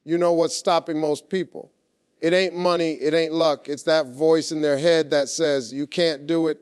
you know what's stopping most people. It ain't money, it ain't luck. It's that voice in their head that says, you can't do it.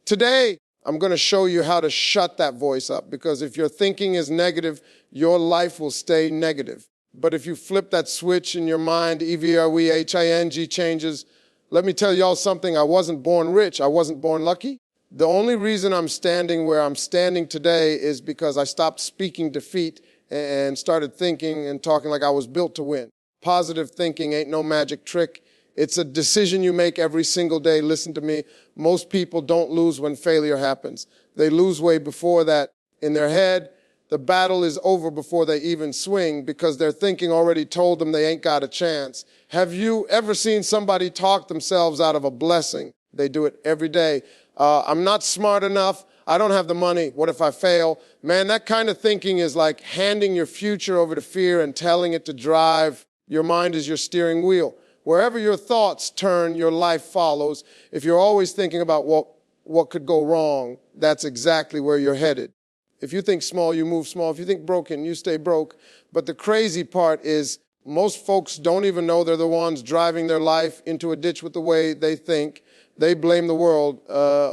Today, I'm going to show you how to shut that voice up, because if your thinking is negative, your life will stay negative. But if you flip that switch in your mind, EVRWHING changes, let me tell y'all something. I wasn't born rich. I wasn't born lucky. The only reason I'm standing where I'm standing today is because I stopped speaking defeat and started thinking and talking like I was built to win. Positive thinking ain't no magic trick. It's a decision you make every single day. Listen to me. Most people don't lose when failure happens. They lose way before that. In their head, the battle is over before they even swing, because their thinking already told them they ain't got a chance. Have you ever seen somebody talk themselves out of a blessing? They do it every day. I'm not smart enough. I don't have the money. What if I fail? Man, that kind of thinking is like handing your future over to fear and telling it to drive. Your mind is your steering wheel. Wherever your thoughts turn, your life follows. If you're always thinking about what could go wrong, that's exactly where you're headed. If you think small, you move small. If you think broken, you stay broke. But the crazy part is most folks don't even know they're the ones driving their life into a ditch with the way they think. They blame the world,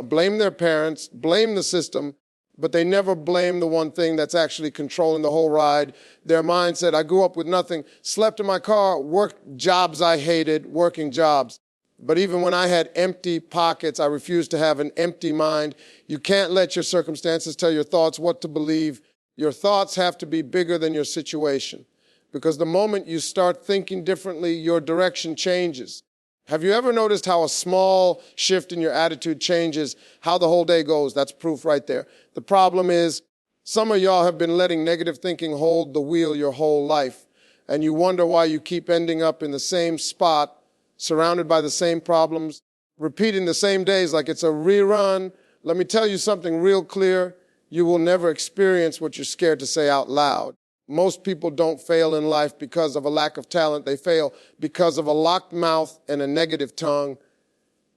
blame their parents, blame the system, but they never blame the one thing that's actually controlling the whole ride. Their mindset, I grew up with nothing, slept in my car, worked jobs I hated, working jobs. But even when I had empty pockets, I refused to have an empty mind. You can't let your circumstances tell your thoughts what to believe. Your thoughts have to be bigger than your situation, because the moment you start thinking differently, your direction changes. Have you ever noticed how a small shift in your attitude changes how the whole day goes? That's proof right there. The problem is, some of y'all have been letting negative thinking hold the wheel your whole life, and you wonder why you keep ending up in the same spot, surrounded by the same problems, repeating the same days like it's a rerun. Let me tell you something real clear. You will never experience what you're scared to say out loud. Most people don't fail in life because of a lack of talent. They fail because of a locked mouth and a negative tongue.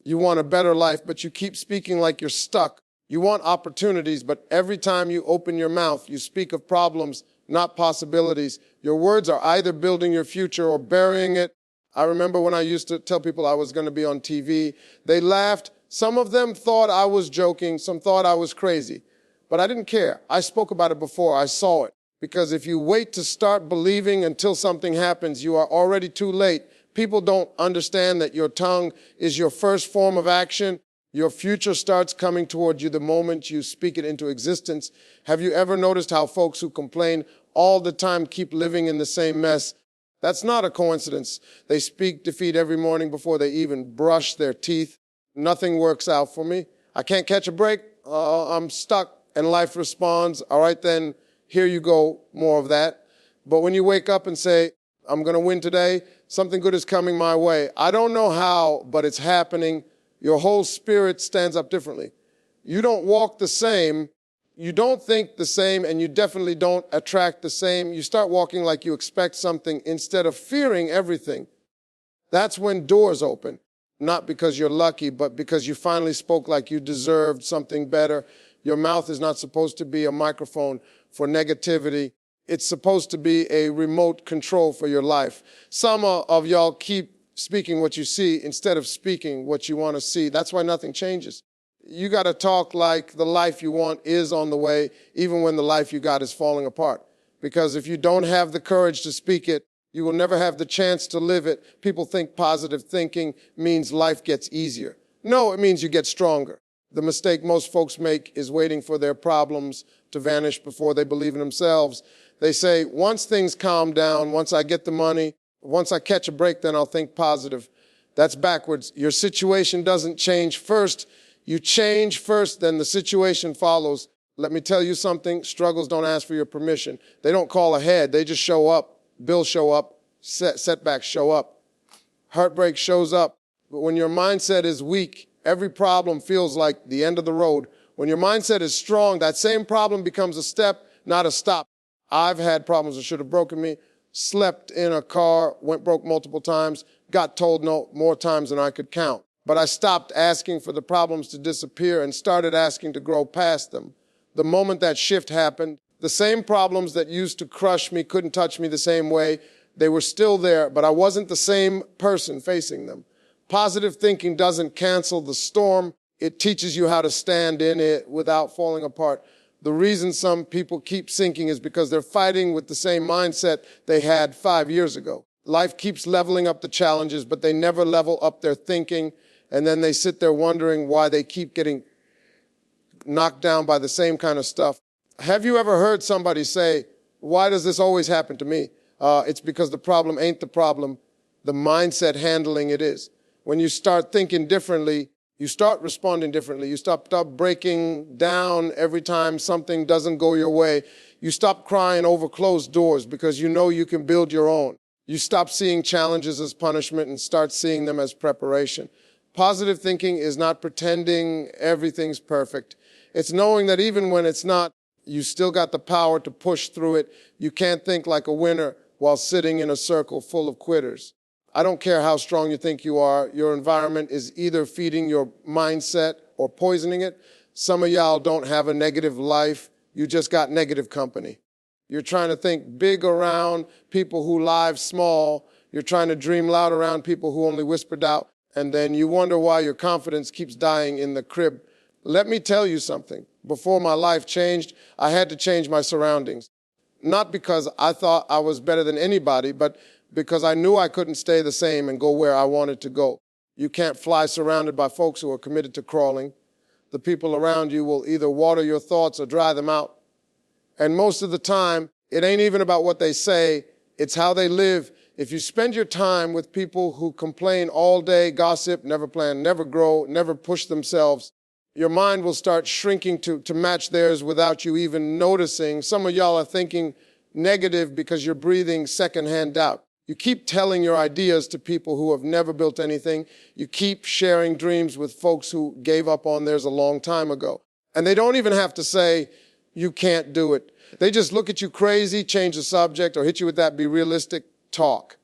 You want a better life, but you keep speaking like you're stuck. You want opportunities, but every time you open your mouth, you speak of problems, not possibilities. Your words are either building your future or burying it. I remember when I used to tell people I was going to be on TV. They laughed. Some of them thought I was joking. Some thought I was crazy. But I didn't care. I spoke about it before. I saw it. Because if you wait to start believing until something happens, you are already too late. People don't understand that your tongue is your first form of action. Your future starts coming toward you the moment you speak it into existence. Have you ever noticed how folks who complain all the time keep living in the same mess? That's not a coincidence. They speak defeat every morning before they even brush their teeth. Nothing works out for me. I can't catch a break. I'm stuck. And life responds, all right then, here you go, more of that. But when you wake up and say, I'm going to win today, something good is coming my way. I don't know how, but it's happening. Your whole spirit stands up differently. You don't walk the same, you don't think the same, and you definitely don't attract the same. You start walking like you expect something instead of fearing everything. That's when doors open, not because you're lucky, but because you finally spoke like you deserved something better. Your mouth is not supposed to be a microphone for negativity. It's supposed to be a remote control for your life. Some of y'all keep speaking what you see instead of speaking what you want to see. That's why nothing changes. You got to talk like the life you want is on the way, even when the life you got is falling apart. Because if you don't have the courage to speak it, you will never have the chance to live it. People think positive thinking means life gets easier. No, it means you get stronger. The mistake most folks make is waiting for their problems to vanish before they believe in themselves. They say, once things calm down, once I get the money, once I catch a break, then I'll think positive. That's backwards. Your situation doesn't change first. You change first, then the situation follows. Let me tell you something. Struggles don't ask for your permission. They don't call ahead. They just show up. Bills show up. Setbacks show up. Heartbreak shows up. But when your mindset is weak, every problem feels like the end of the road. When your mindset is strong, that same problem becomes a step, not a stop. I've had problems that should have broken me, slept in a car, went broke multiple times, got told no more times than I could count. But I stopped asking for the problems to disappear and started asking to grow past them. The moment that shift happened, the same problems that used to crush me couldn't touch me the same way. They were still there, but I wasn't the same person facing them. Positive thinking doesn't cancel the storm. It teaches you how to stand in it without falling apart. The reason some people keep sinking is because they're fighting with the same mindset they had 5 years ago. Life keeps leveling up the challenges, but they never level up their thinking, and then they sit there wondering why they keep getting knocked down by the same kind of stuff. Have you ever heard somebody say, why does this always happen to me? It's because the problem ain't the problem. The mindset handling it is. When you start thinking differently, you start responding differently. You stop breaking down every time something doesn't go your way. You stop crying over closed doors because you know you can build your own. You stop seeing challenges as punishment and start seeing them as preparation. Positive thinking is not pretending everything's perfect. It's knowing that even when it's not, you still got the power to push through it. You can't think like a winner while sitting in a circle full of quitters. I don't care how strong you think you are. Your environment is either feeding your mindset or poisoning it. Some of y'all don't have a negative life. You just got negative company. You're trying to think big around people who live small. You're trying to dream loud around people who only whisper doubt. And then you wonder why your confidence keeps dying in the crib. Let me tell you something. Before my life changed, I had to change my surroundings. Not because I thought I was better than anybody, but because I knew I couldn't stay the same and go where I wanted to go. You can't fly surrounded by folks who are committed to crawling. The people around you will either water your thoughts or dry them out. And most of the time, it ain't even about what they say, it's how they live. If you spend your time with people who complain all day, gossip, never plan, never grow, never push themselves, your mind will start shrinking to match theirs without you even noticing. Some of y'all are thinking negative because you're breathing secondhand doubt. You keep telling your ideas to people who have never built anything. You keep sharing dreams with folks who gave up on theirs a long time ago. And they don't even have to say, you can't do it. They just look at you crazy, change the subject, or hit you with that be realistic talk.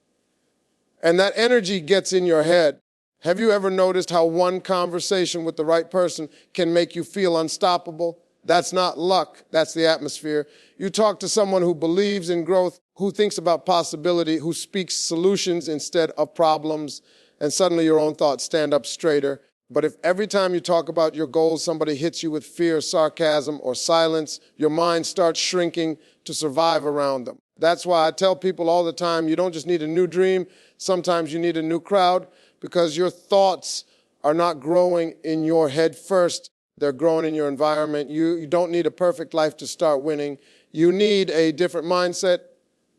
And that energy gets in your head. Have you ever noticed how one conversation with the right person can make you feel unstoppable? That's not luck, that's the atmosphere. You talk to someone who believes in growth, who thinks about possibility, who speaks solutions instead of problems, and suddenly your own thoughts stand up straighter. But if every time you talk about your goals, somebody hits you with fear, sarcasm, or silence, your mind starts shrinking to survive around them. That's why I tell people all the time, you don't just need a new dream, sometimes you need a new crowd, because your thoughts are not growing in your head first. They're growing in your environment. You don't need a perfect life to start winning. You need a different mindset.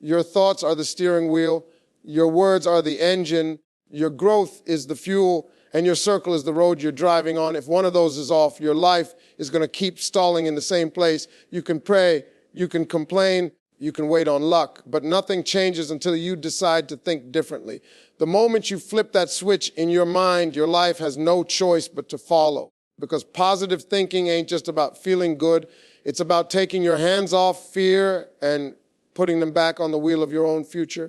Your thoughts are the steering wheel. Your words are the engine. Your growth is the fuel, and your circle is the road you're driving on. If one of those is off, your life is going to keep stalling in the same place. You can pray, you can complain, you can wait on luck, but nothing changes until you decide to think differently. The moment you flip that switch in your mind, your life has no choice but to follow. Because positive thinking ain't just about feeling good. It's about taking your hands off fear and putting them back on the wheel of your own future.